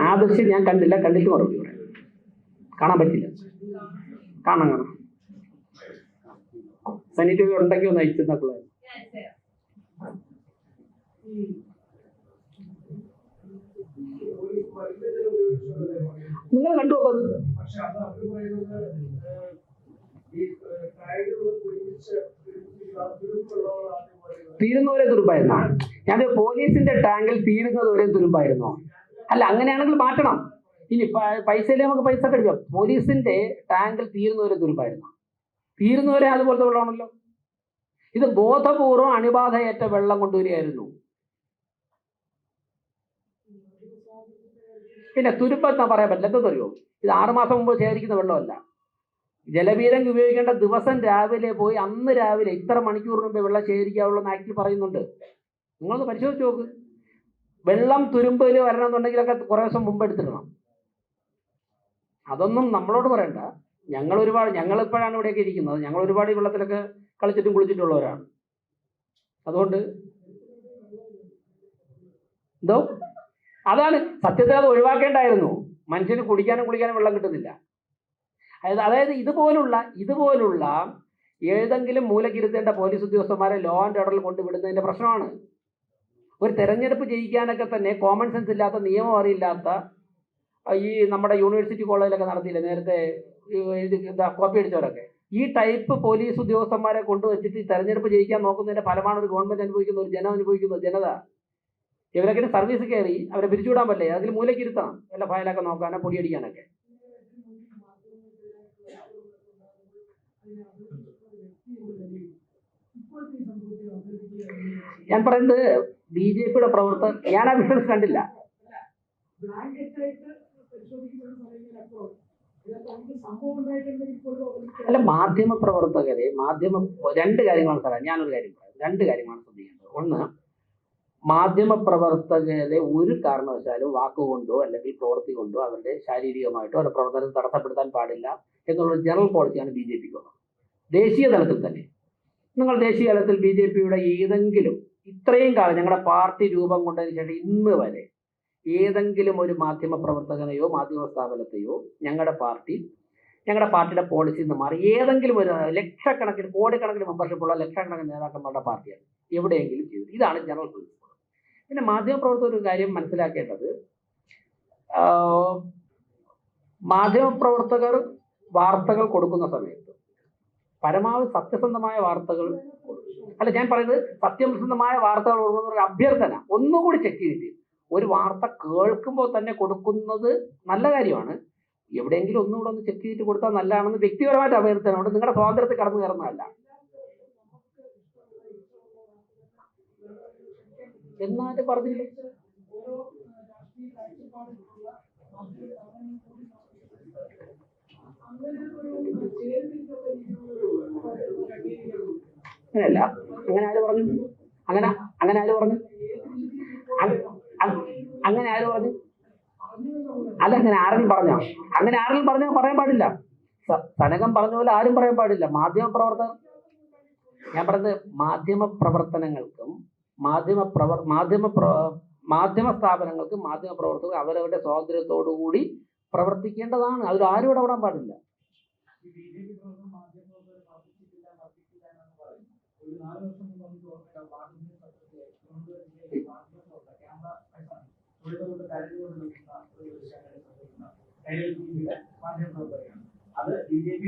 ആ ദൃശ്യം ഞാൻ കണ്ടില്ല, കണ്ടിട്ട് മറുപടി പറയാം. കാണാൻ പറ്റില്ല. കാണാം. സനിറ്റ് ഉണ്ടെങ്കിൽ ഒന്ന് അയച്ചെന്നൊക്കെ നിങ്ങൾ കണ്ടു നോക്കത്. തീരുന്നവരെ തുരുമ്പായിരുന്നോ? ഞാൻ പോലീസിന്റെ ടാങ്കിൽ തീരുന്നതുവരെ തുരുമ്പായിരുന്നോ? അല്ല, അങ്ങനെയാണെങ്കിൽ മാറ്റണം. ഇനി പൈസയിലെ നമുക്ക് പൈസ കഴിക്കാം. പോലീസിന്റെ ടാങ്കിൽ തീരുന്നവരെ തുരുമ്പായിരുന്നോ? തീരുന്നവരെ അതുപോലത്തെ വെള്ളമാണല്ലോ. ഇത് ബോധപൂർവം അണുബാധയേറ്റ വെള്ളം കൊണ്ടുവരികയായിരുന്നു. പിന്നെ തുരുമ്പെന്നാ പറയാൻ പറ്റില്ല. എന്തറിയോ, ഇത് 6 മാസം മുമ്പ് ശേഖരിക്കുന്ന വെള്ളമല്ല. ജലപീരങ്കി ഉപയോഗിക്കേണ്ട ദിവസം രാവിലെ പോയി അന്ന് രാവിലെ ഇത്ര മണിക്കൂറിന് മുമ്പ് വെള്ളം ശേഖരിക്കാവുള്ള ആക്ടിൽ പറയുന്നുണ്ട്. നിങ്ങളൊന്ന് പരിശോധിച്ച് നോക്ക്. വെള്ളം തുരുമ്പിൽ വരണമെന്നുണ്ടെങ്കിലൊക്കെ കുറേ ദിവസം മുമ്പ് എടുത്തിടണം. അതൊന്നും നമ്മളോട് പറയണ്ട. ഞങ്ങളിപ്പോഴാണ് ഇവിടെയൊക്കെ ഇരിക്കുന്നത്. ഞങ്ങൾ ഒരുപാട് ഈ വെള്ളത്തിലൊക്കെ കളിച്ചിട്ടും കുളിച്ചിട്ടുള്ളവരാണ്. അതുകൊണ്ട് എന്തോ അതാണ് സത്യത്തിൽ അത് ഒഴിവാക്കേണ്ടായിരുന്നു. മനുഷ്യന് കുടിക്കാനും കുളിക്കാനും വെള്ളം കിട്ടുന്നില്ല. അതായത് ഇതുപോലുള്ള ഏതെങ്കിലും മൂലക്കിരുത്തേണ്ട പോലീസ് ഉദ്യോഗസ്ഥന്മാരെ ലോ ആൻഡ് ഓർഡറിൽ കൊണ്ടുവിടുന്നതിന്റെ പ്രശ്നമാണ്. ഒരു തെരഞ്ഞെടുപ്പ് ജയിക്കാനൊക്കെ തന്നെ കോമൺ സെൻസ് ഇല്ലാത്ത, നിയമം അറിയില്ലാത്ത, ഈ നമ്മുടെ യൂണിവേഴ്സിറ്റി കോളേജിലൊക്കെ നടത്തിയില്ല നേരത്തെ കോപ്പി അടിച്ചവരൊക്കെ, ഈ ടൈപ്പ് പോലീസ് ഉദ്യോഗസ്ഥന്മാരെ കൊണ്ടുവച്ചിട്ട് ഈ തെരഞ്ഞെടുപ്പ് ജയിക്കാൻ നോക്കുന്നതിന്റെ ഫലമാണ് ഒരു ഗവൺമെന്റ് അനുഭവിക്കുന്ന, ഒരു ജനം അനുഭവിക്കുന്ന, ജനത. ഇവരൊക്കെ സർവീസ് കയറി അവരെ പിരിച്ചുവിടാൻ പറ്റില്ലേ? അതിൽ മൂലക്കിരുത്തണം, വല്ല ഫയലൊക്കെ നോക്കാനോ പൊടിയടിക്കാനൊക്കെ. ഞാൻ പറയുന്നത് BJPയുടെ പ്രവർത്തകർ, ഞാൻ ആ വിഷ്വൽസ് കണ്ടില്ല. അല്ല, മാധ്യമ പ്രവർത്തകരെ രണ്ട് കാര്യങ്ങളാണ് സാറേ. ഞാനൊരു കാര്യം പറയാം. 2 കാര്യങ്ങളാണ് ശ്രദ്ധിക്കേണ്ടത്. ഒന്ന്, മാധ്യമ പ്രവർത്തകരെ ഒരു കാരണവശാലും വാക്കുകൊണ്ടോ അല്ലെങ്കിൽ പ്രവൃത്തി കൊണ്ടോ അവരുടെ ശാരീരികമായിട്ടോ അവരുടെ പ്രവർത്തനം തടസ്സപ്പെടുത്താൻ പാടില്ല എന്നുള്ള ജനറൽ പോളിസിയാണ് BJPക്കുള്ളത്. ദേശീയ തലത്തിൽ തന്നെ നിങ്ങൾ ദേശീയ തലത്തിൽ BJPയുടെ ഏതെങ്കിലും ഇത്രയും കാലം ഞങ്ങളുടെ പാർട്ടി രൂപം കൊണ്ടതിന് ശേഷം ഇന്ന് വരെ ഏതെങ്കിലും ഒരു മാധ്യമ പ്രവർത്തകനെയോ മാധ്യമ സ്ഥാപനത്തെയോ ഞങ്ങളുടെ പാർട്ടിയുടെ പോളിസിയിൽ നിന്ന് മാറി ഏതെങ്കിലും ഒരു ലക്ഷക്കണക്കിന് കോടിക്കണക്കിന് മെമ്പർഷിപ്പുള്ള ലക്ഷക്കണക്കിന് നേതാക്കന്മാരുടെ പാർട്ടിയാണ് എവിടെയെങ്കിലും ചെയ്തത്. ഇതാണ് ജനറൽ പ്രിൻസിപ്പിൾ. പിന്നെ മാധ്യമ പ്രവർത്തകർ ഒരു കാര്യം മനസ്സിലാക്കേണ്ടത്, മാധ്യമ പ്രവർത്തകർ വാർത്തകൾ കൊടുക്കുന്ന സമയത്ത് പരമാവധി സത്യസന്ധമായ വാർത്തകൾ, അല്ല ഞാൻ പറയുന്നത് സത്യസന്ധമായ വാർത്തകൾ കൊടുക്കുന്ന ഒരു അഭ്യർത്ഥന ഒന്നുകൂടി ചെക്ക് ചെയ്തിട്ട് ഒരു വാർത്ത കേൾക്കുമ്പോൾ തന്നെ കൊടുക്കുന്നത് നല്ല കാര്യമാണ്. എവിടെയെങ്കിലും ഒന്നുകൂടെ ഒന്ന് ചെക്ക് ചെയ്തിട്ട് കൊടുത്താൽ നല്ലതാണെന്ന് വ്യക്തിപരമായിട്ട് അഭ്യർത്ഥനയുണ്ട്. നിങ്ങളുടെ സ്വാതന്ത്ര്യത്തിൽ കടന്നു കയറുന്നതല്ല. എന്നാല് പറഞ്ഞില്ലേ, അങ്ങനെയല്ല. അങ്ങനെ ആര് പറഞ്ഞു? അങ്ങനെ ആര് പറഞ്ഞു? അങ്ങനെ ആര് പറഞ്ഞു? അല്ല, അങ്ങനെ ആരെങ്കിലും പറഞ്ഞോ? അങ്ങനെ ആരെങ്കിലും പറഞ്ഞോ? പറയാൻ പാടില്ല. തനകം പറഞ്ഞ പോലെ ആരും പറയാൻ പാടില്ല. ഞാൻ പറഞ്ഞത് മാധ്യമ പ്രവർത്തനങ്ങൾക്കും മാധ്യമ സ്ഥാപനങ്ങൾക്കും മാധ്യമ പ്രവർത്തകർ അവരവരുടെ സ്വാതന്ത്ര്യത്തോടു കൂടി പ്രവർത്തിക്കേണ്ടതാണ്. അതിൽ ആരും ഇടപെടാൻ പാടില്ല. അത് BJP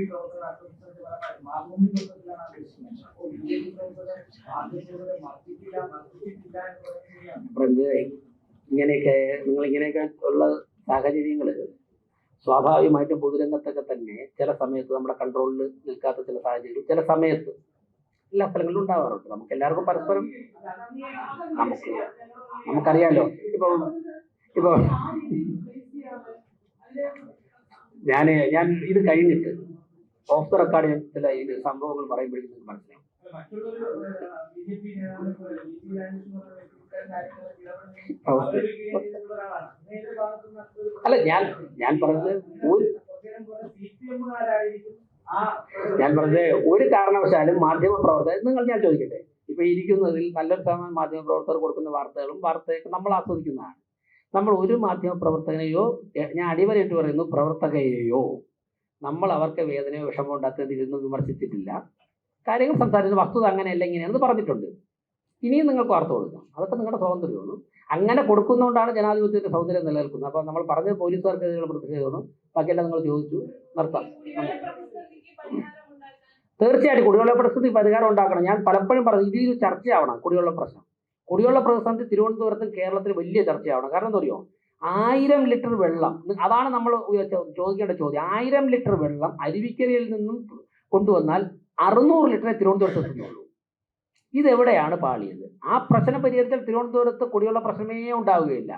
ഇങ്ങനെയൊക്കെ ഉള്ള സാഹചര്യങ്ങൾ സ്വാഭാവികമായിട്ടും പൊതുരംഗത്തൊക്കെ തന്നെ ചില സമയത്ത് നമ്മുടെ കൺട്രോളിൽ നിൽക്കാത്ത ചില സാഹചര്യങ്ങൾ ചില സമയത്ത് എല്ലാ സ്ഥലങ്ങളിലും ഉണ്ടാവാറുണ്ട്. നമുക്ക് എല്ലാവർക്കും പരസ്പരം നമുക്കറിയാലോ. ഇപ്പൊ ഞാൻ ഇത് കഴിഞ്ഞിട്ട് ഓഫ് ദ റെക്കോർഡ് ചില ഇത് സംഭവങ്ങൾ പറയുമ്പോഴേക്കും നിങ്ങൾക്ക് മനസ്സിലാവും. അല്ല, ഞാൻ പറഞ്ഞത് ഒരു കാരണവശാലും മാധ്യമ പ്രവർത്തകർ, ഞാൻ ചോദിക്കട്ടെ, ഇപ്പൊ ഇരിക്കുന്നതിൽ നല്ലൊരു ശതമാനം മാധ്യമപ്രവർത്തകർ കൊടുക്കുന്ന വാർത്തയൊക്കെ നമ്മൾ ആസ്വദിക്കുന്നതാണ്. നമ്മൾ ഒരു മാധ്യമപ്രവർത്തകനെയോ, ഞാൻ അടിവരയിട്ട് പറയുന്നു പ്രവർത്തകയെയോ, നമ്മൾ അവർക്ക് വേദനയോ വിഷമോ ഉണ്ടാക്കുന്നതിരുന്ന് വിമർശിച്ചിട്ടില്ല. കാര്യങ്ങൾ സംസാരിക്കുന്ന വസ്തുത അങ്ങനെയല്ല ഇങ്ങനെയാണെന്ന് പറഞ്ഞിട്ടുണ്ട്. ഇനിയും നിങ്ങൾക്ക് വാർത്ത കൊടുക്കാം, അതൊക്കെ നിങ്ങളുടെ സ്വാതന്ത്ര്യമാണ്. അങ്ങനെ കൊടുക്കുന്നതുകൊണ്ടാണ് ജനാധിപത്യത്തിന്റെ സൗന്ദര്യം നിലനിൽക്കുന്നത്. അപ്പോൾ നമ്മൾ പറഞ്ഞത് പോലീസുകാർക്കെതിരെയുള്ള പ്രതിഷേധമാണ്, ബാക്കിയെല്ലാം നിങ്ങൾ ചോദിച്ചു, നിർത്താം. തീർച്ചയായിട്ടും കുടിവെള്ള പ്രതിസന്ധി പരിഹാരം ഉണ്ടാക്കണം. ഞാൻ പലപ്പോഴും പറഞ്ഞു ഇതൊരു ചർച്ചയാവണം. കുടിവെള്ള പ്രശ്നം, കുടിവെള്ള പ്രതിസന്ധി തിരുവനന്തപുരത്തും കേരളത്തിൽ വലിയ ചർച്ചയാവണം. കാരണം എന്താ പറയുക, 1000 ലിറ്റർ വെള്ളം, അതാണ് നമ്മൾ ചോദിക്കേണ്ട ചോദ്യം. 1000 ലിറ്റർ വെള്ളം അരുവിക്കരയിൽ നിന്നും കൊണ്ടുവന്നാൽ 600 ലിറ്ററെ തിരുവനന്തപുരത്ത് എത്തുന്നുള്ളൂ. ഇതെവിടെയാണ് പാളിയത്? ആ പ്രശ്നം പരിഹരിച്ചാൽ തിരുവനന്തപുരത്ത് കുടിവെള്ള പ്രശ്നമേ ഉണ്ടാവുകയില്ല.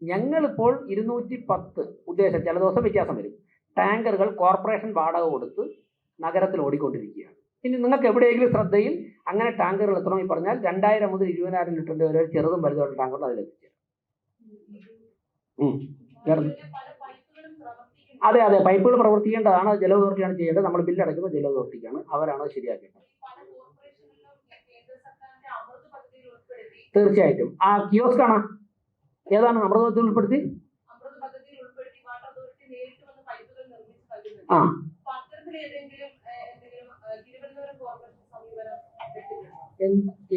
ഞങ്ങളിപ്പോൾ 210 ഉദ്ദേശം, ചില ദിവസം വ്യത്യാസം വരും, ടാങ്കറുകൾ കോർപ്പറേഷൻ വാടക കൊടുത്ത് നഗരത്തിൽ ഓടിക്കൊണ്ടിരിക്കുകയാണ്. ഇനി നിങ്ങൾക്ക് എവിടെയെങ്കിലും ശ്രദ്ധയിൽ അങ്ങനെ ടാങ്കറുകൾ എത്തണമെങ്കിൽ പറഞ്ഞാൽ 2000 മുതൽ 20,000 ലിറ്ററിന്റെ വരെ ചെറുതും വലുതും ടാങ്കറുകൾ അതിലെത്തിച്ചേരും. അതെ, പൈപ്പുകൾ പ്രവർത്തിക്കേണ്ടതാണ്, ജല അതോറിറ്റിയാണ് ചെയ്യേണ്ടത്. നമ്മൾ ബില്ല് അടയ്ക്കുന്നത് ജല അതോറിറ്റിക്കാണ്, അവരാണ് അത് ശരിയാക്കേണ്ടത്. തീർച്ചയായിട്ടും. ആ കിയോസ്ക് ആണ്, ഏതാണ് അമൃത പദ്ധതിയിൽ ഉൾപ്പെടുത്തി? ആ,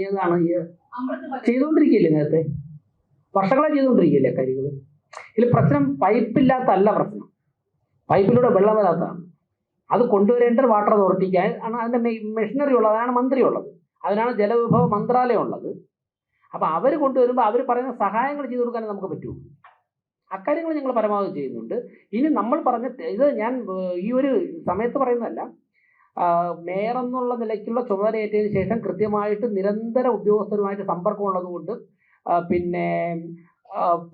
ഏതാണ് ചെയ്തുകൊണ്ടിരിക്കുകയില്ലേ? നേരത്തെ വർഷങ്ങളെ ചെയ്തുകൊണ്ടിരിക്കുകയില്ലേ കാര്യങ്ങൾ? ഇതിൽ പ്രശ്നം പൈപ്പില്ലാത്തല്ല, പ്രശ്നം പൈപ്പിലൂടെ വെള്ളം വരാത്തതാണ്. അത് കൊണ്ടുവരേണ്ടത് വാട്ടർ അതോറിറ്റിക്കായി ആണ്. അതിൻ്റെ മെഷീനറി ഉള്ളത്, അതിനാണ് മന്ത്രി ഉള്ളത്, അതിനാണ് ജലവിഭവ മന്ത്രാലയം ഉള്ളത്. അപ്പം അവർ കൊണ്ടുവരുമ്പോൾ അവർ പറയുന്ന സഹായങ്ങൾ ചെയ്തു കൊടുക്കാനേ നമുക്ക് പറ്റൂ. അക്കാര്യങ്ങൾ ഞങ്ങൾ പരമാവധി ചെയ്യുന്നുണ്ട്. ഇനി നമ്മൾ പറഞ്ഞ ഇത് ഞാൻ ഈ ഒരു സമയത്ത് പറയുന്നതല്ല, മേയർ എന്നുള്ള നിലയ്ക്കുള്ള ചുമതലയേറ്റതിന് ശേഷം കൃത്യമായിട്ട് നിരന്തര ഉദ്യോഗസ്ഥരുമായിട്ട് സമ്പർക്കമുള്ളത് കൊണ്ട് പിന്നെ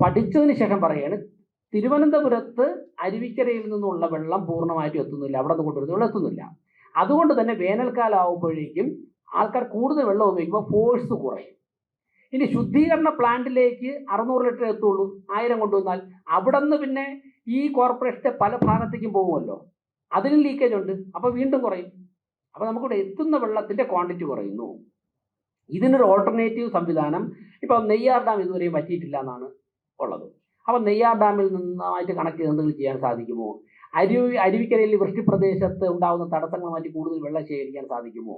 പഠിച്ചതിന് ശേഷം പറയുകയാണ്, തിരുവനന്തപുരത്ത് അരുവിക്കരയിൽ നിന്നുള്ള വെള്ളം പൂർണ്ണമായിട്ടും എത്തുന്നില്ല, അവിടെ നിന്ന് കൊണ്ടുവരുന്ന വെള്ളം എത്തുന്നില്ല. അതുകൊണ്ട് തന്നെ വേനൽക്കാലം ആകുമ്പോഴേക്കും ആൾക്കാർ കൂടുതൽ വെള്ളം ഉപയോഗിക്കുമ്പോൾ ഫോഴ്സ് കുറയും. ഇനി ശുദ്ധീകരണ പ്ലാന്റിലേക്ക് 600 ലിറ്റർ എത്തുള്ളൂ, 1000 കൊണ്ടുവന്നാൽ അവിടെ നിന്ന് പിന്നെ ഈ കോർപ്പറേഷന്റെ പല ഭാഗത്തേക്കും പോകുമല്ലോ, അതിനും ലീക്കേജ് ഉണ്ട്, അപ്പോൾ വീണ്ടും കുറയും. അപ്പോൾ നമുക്കിവിടെ എത്തുന്ന വെള്ളത്തിന്റെ ക്വാണ്ടിറ്റി കുറയുന്നു. ഇതിനൊരു ഓൾട്ടർനേറ്റീവ് സംവിധാനം ഇപ്പം നെയ്യാർ ഡാം ഇതുവരെയും പറ്റിയിട്ടില്ല എന്നാണ് ഉള്ളത്. അപ്പം നെയ്യാർ ഡാമിൽ നിന്നായിട്ട് കണക്ട് ചെയ്ത് എന്തെങ്കിലും ചെയ്യാൻ സാധിക്കുമോ? അരുവിക്കരയിൽ വൃഷ്ടിപ്രദേശത്ത് ഉണ്ടാകുന്ന തടസ്സങ്ങൾ മാറ്റി കൂടുതൽ വെള്ളം ശേഖരിക്കാൻ സാധിക്കുമോ?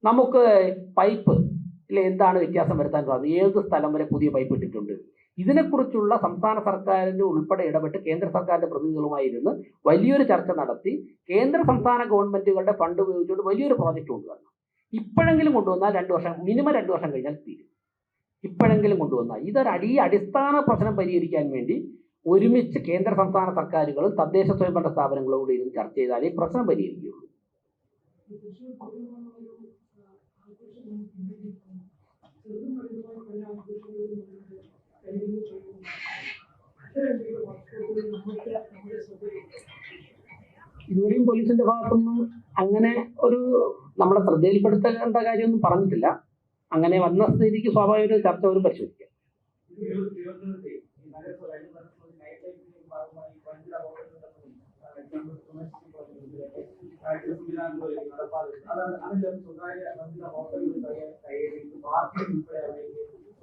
നമുക്ക് പൈപ്പ് എന്താണ് വ്യത്യാസം വരുത്താൻ സാധിക്കും? ഏത് സ്ഥലം വരെ പുതിയ പൈപ്പ് ഇട്ടിട്ടുണ്ട്? ഇതിനെക്കുറിച്ചുള്ള സംസ്ഥാന സർക്കാരിൻ്റെ ഉൾപ്പെടെ ഇടപെട്ട് കേന്ദ്ര സർക്കാരിൻ്റെ പ്രതിനിധികളുമായിരുന്ന് വലിയൊരു ചർച്ച നടത്തി കേന്ദ്ര സംസ്ഥാന ഗവൺമെൻറ്റുകളുടെ ഫണ്ട് ഉപയോഗിച്ചുകൊണ്ട് വലിയൊരു പ്രോജക്റ്റ് കൊണ്ടുവരണം. ഇപ്പോഴെങ്കിലും കൊണ്ടുവന്നാൽ 2 വർഷം, മിനിമം 2 വർഷം കഴിഞ്ഞാൽ തീരും. ഇപ്പോഴെങ്കിലും കൊണ്ടുവന്നാൽ ഇതൊരു അടിസ്ഥാന പ്രശ്നം പരിഹരിക്കാൻ വേണ്ടി ഒരുമിച്ച് കേന്ദ്ര സംസ്ഥാന സർക്കാരുകളും തദ്ദേശ സ്വയംഭരണ സ്ഥാപനങ്ങളും കൂടി ഇരുന്ന് ചർച്ച ചെയ്താലേ പ്രശ്നം പരിഹരിക്കുകയുള്ളൂ. ഇതുവരെയും പോലീസിന്റെ ഭാഗത്തൊന്നും അങ്ങനെ ഒരു നമ്മളെ ശ്രദ്ധയിൽപ്പെടുത്തേണ്ട കാര്യമൊന്നും പറഞ്ഞിട്ടില്ല. അങ്ങനെ വന്ന സ്ഥിതിക്ക് സ്വാഭാവിക ചർച്ച ഒരു പരിശോധിക്കാം.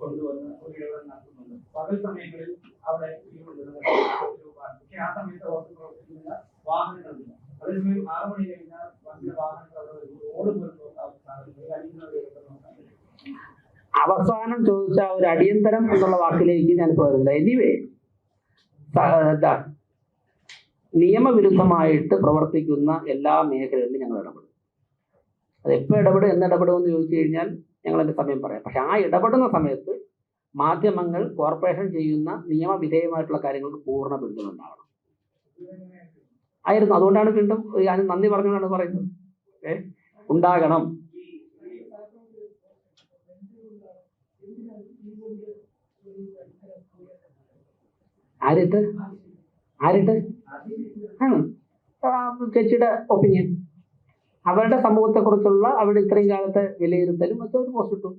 കൊണ്ടുവന്ന് ഒരു ഇടപെടൽ നടത്തുന്നുണ്ട്. പകൽ സമയങ്ങളിൽ അവിടെ ആ സമയത്ത് പ്രവർത്തിക്കുന്ന വാഹനങ്ങളില്ല. അതേസമയം 6 മണി കഴിഞ്ഞാൽ വണ്ടിയുടെ വാഹനങ്ങൾ അവിടെ വരുമ്പോൾ റോഡ് പോലും അവസാനം ചോദിച്ച ഒരു അടിയന്തരം എന്നുള്ള വാക്കിലേക്ക് ഞാൻ പോരുന്നില്ല. എനിവേ നിയമവിരുദ്ധമായിട്ട് പ്രവർത്തിക്കുന്ന എല്ലാ മേഖലകളിലും ഞങ്ങൾ ഇടപെടും. അത് എപ്പോൾ ഇടപെടും, എന്ന് ഇടപെടുമെന്ന് ചോദിച്ചു കഴിഞ്ഞാൽ ഞങ്ങളതിൻ്റെ സമയം പറയാം. പക്ഷെ ആ ഇടപെടുന്ന സമയത്ത് മാധ്യമങ്ങൾ കോർപ്പറേഷൻ ചെയ്യുന്ന നിയമവിധേയമായിട്ടുള്ള കാര്യങ്ങൾക്ക് പൂർണ്ണ പിന്തുണ ഉണ്ടാവണം ആയിരുന്നു. അതുകൊണ്ടാണ് വീണ്ടും ഞാൻ നന്ദി പറഞ്ഞുകൊണ്ടാണ് പറയുന്നത്, ഉണ്ടാകണം. ആരിട്ട് ചേച്ചിയുടെ ഒപ്പീനിയൻ, അവരുടെ സമൂഹത്തെക്കുറിച്ചുള്ള അവരുടെ ഇത്രയും കാലത്തെ വിലയിരുത്തലും മറ്റൊരു പോസ്റ്റ് ഇട്ടു.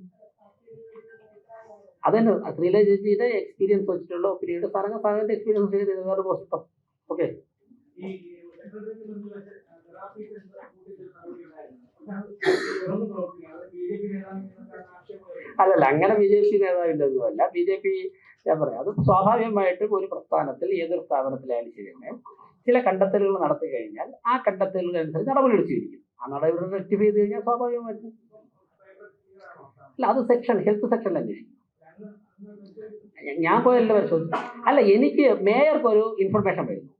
അതന്നെ ശ്രീല ചേച്ചിയുടെ എക്സ്പീരിയൻസ് വെച്ചിട്ടുള്ള ഒപ്പീനിയൻ സാറിന്റെ എക്സ്പീരിയൻസ് ചെയ്ത് വേറെ പോസ്റ്റ് ഇട്ടോ. ഓക്കെ, അല്ലല്ല, അങ്ങനെ ബി ജെ പി നേതാവിൻ്റെതൊന്നുമല്ല. ബി ജെ പി ഞാൻ പറയാം, അത് സ്വാഭാവികമായിട്ടും ഒരു പ്രസ്ഥാനത്തിൽ ഏതൊരു സ്ഥാപനത്തിലായാലും ശരി തന്നെ ചില കണ്ടെത്തലുകൾ നടത്തി കഴിഞ്ഞാൽ ആ കണ്ടെത്തലുകളനുസരിച്ച് നടപടിയെടുത്തിരിക്കും. ആ നടപടി റെക്ടിഫൈ ചെയ്ത് കഴിഞ്ഞാൽ സ്വാഭാവികമായിട്ടും അല്ല, അത് സെക്ഷൻ ഹെൽത്ത് സെക്ഷനിൽ അന്വേഷിക്കും. ഞാൻ പോയല്ലോ പരിശോധിച്ചു. അല്ല, എനിക്ക് മേയർക്ക് ഒരു ഇൻഫർമേഷൻ വരുന്നു.